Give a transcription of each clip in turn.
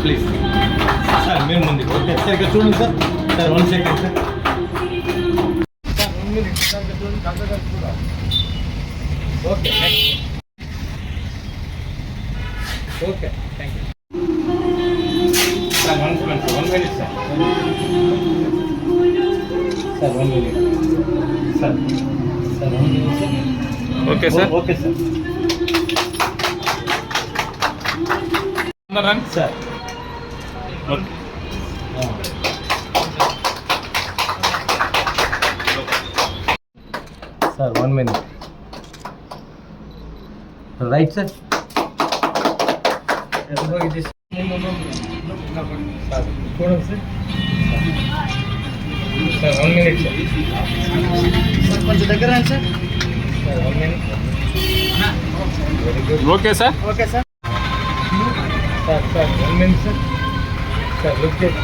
Please sir మేము ముందు okay sir ఇక్కడ చూడండి sir sir 1 second sir sir 1 minute sir ఇక్కడ చూడండి కంప్యూటర్ కూడా okay okay thank you sir 1 minute sir sir 1 minute sir sir 1 minute sir okay sir okay sir sir okay sir 1 minute right sir చూడండి sir sir 1 minute sir sir కొంచెం దగ్గర రండి sir. Sir 1 minute very good okay sir okay sir. Sir sir 1 minute sir sir look చేయండి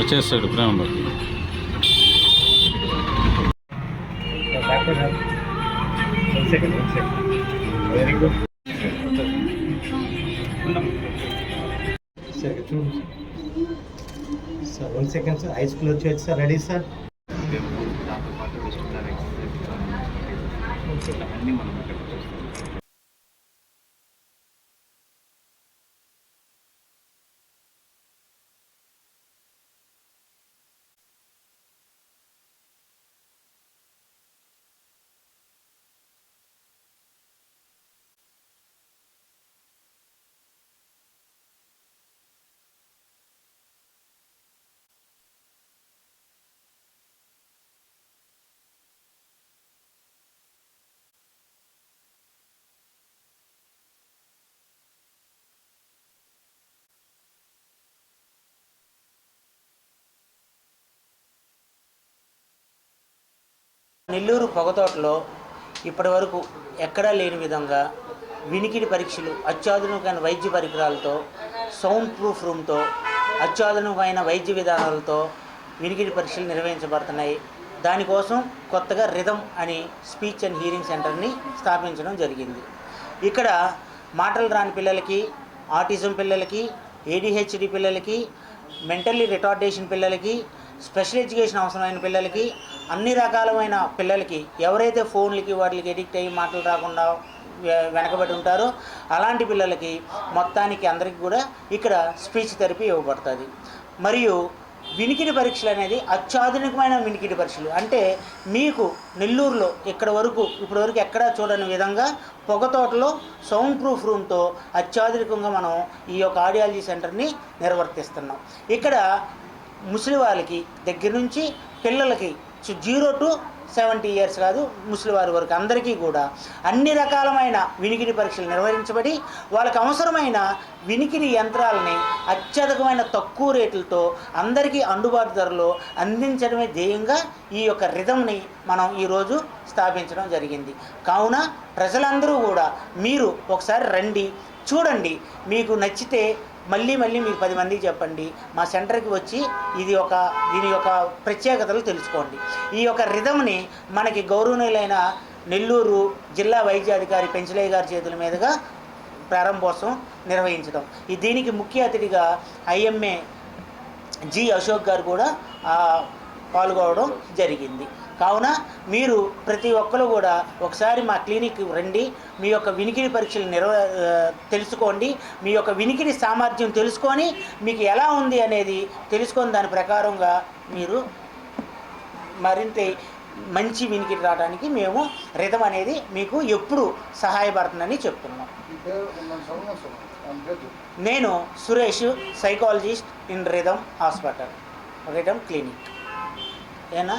వచ్చేస్తాడు ప్రేమ బట్టి doctor sir 1 second very good sir చూడండి sir 1 second sir eyes close చేయొచ్చు sir ready sir అన్నీ మనం ఇక్కడ చూస్తాం నెల్లూరు పొగతోటలో ఇప్పటి వరకు ఎక్కడా లేని విధంగా వినికిడి పరీక్షలు అత్యాధునికమైన వైద్య పరికరాలతో సౌండ్ ప్రూఫ్ రూమ్తో అత్యాధునికమైన వైద్య విధానాలతో వినికిడి పరీక్షలు నిర్వహించబడుతున్నాయి. దానికోసం కొత్తగా రిథమ్ అని స్పీచ్ అండ్ హీరింగ్ సెంటర్ని స్థాపించడం జరిగింది. ఇక్కడ మాటలు రాని పిల్లలకి, ఆటిజం పిల్లలకి, ADHD పిల్లలకి, మెంటల్లీ రిటార్డేషన్ పిల్లలకి, స్పెషల్ ఎడ్యుకేషన్ అవసరమైన పిల్లలకి, అన్ని రకాలమైన పిల్లలకి ఎవరైతే ఫోన్లకి వాటికి ఎడిక్ట్ అయ్యి మాటలు రాకుండా వెనకబడి ఉంటారో అలాంటి పిల్లలకి మొత్తానికి అందరికీ కూడా ఇక్కడ స్పీచ్ థెరపీ ఇవ్వబడుతుంది. మరియు వినికిడి పరీక్షలు అనేది అత్యాధునికమైన వినికిడి పరీక్షలు అంటే మీకు నెల్లూరులో ఇప్పటివరకు ఎక్కడా చూడని విధంగా పొగతోటలో సౌండ్ ప్రూఫ్ రూమ్తో అత్యాధునికంగా మనం ఈ యొక్క ఆడియాలజీ సెంటర్ని నిర్వర్తిస్తున్నాం. ఇక్కడ ముసలి వాళ్ళకి దగ్గర నుంచి పిల్లలకి 0 to 70 years కాదు, ముసలివారి వరకు అందరికీ కూడా అన్ని రకాలమైన వినికిడి పరీక్షలు నిర్వహించబడి వాళ్ళకి అవసరమైన వినికిడి యంత్రాలని అత్యధికమైన తక్కువ రేట్లతో అందరికీ అందుబాటు ధరలో అందించడమే ధ్యేయంగా ఈ యొక్క రిథమ్ని మనం ఈరోజు స్థాపించడం జరిగింది. కావున ప్రజలందరూ కూడా మీరు ఒకసారి రండి, చూడండి, మీకు నచ్చితే మళ్ళీ మీరు 10 మందికి చెప్పండి. మా సెంటర్కి వచ్చి దీని యొక్క ప్రత్యేకతలు తెలుసుకోండి. ఈ యొక్క రిథమ్ని మనకి గౌరవనీయులైన నెల్లూరు జిల్లా వైద్యాధికారి పెంచలయ్య గారి చేతుల మీదుగా ప్రారంభోత్సవం నిర్వహించడం. దీనికి ముఖ్య అతిథిగా IMA G అశోక్ గారు కూడా పాల్గొనడం జరిగింది. కావున మీరు ప్రతి ఒక్కరు కూడా ఒకసారి మా క్లినిక్ రండి, మీ యొక్క వినికిడి పరీక్షలు తెలుసుకోండి, మీ యొక్క వినికిడి సామర్థ్యం తెలుసుకొని మీకు ఎలా ఉంది అనేది తెలుసుకొని దాని ప్రకారంగా మీరు మరింత మంచి వినికిడి రావడానికి మేము రిథమ్ అనేది మీకు ఎప్పుడు సహాయపడుతుందని చెప్తున్నాం. నేను Suresh, psychologist in rhythm hospital, rhythm clinic. ఏనా?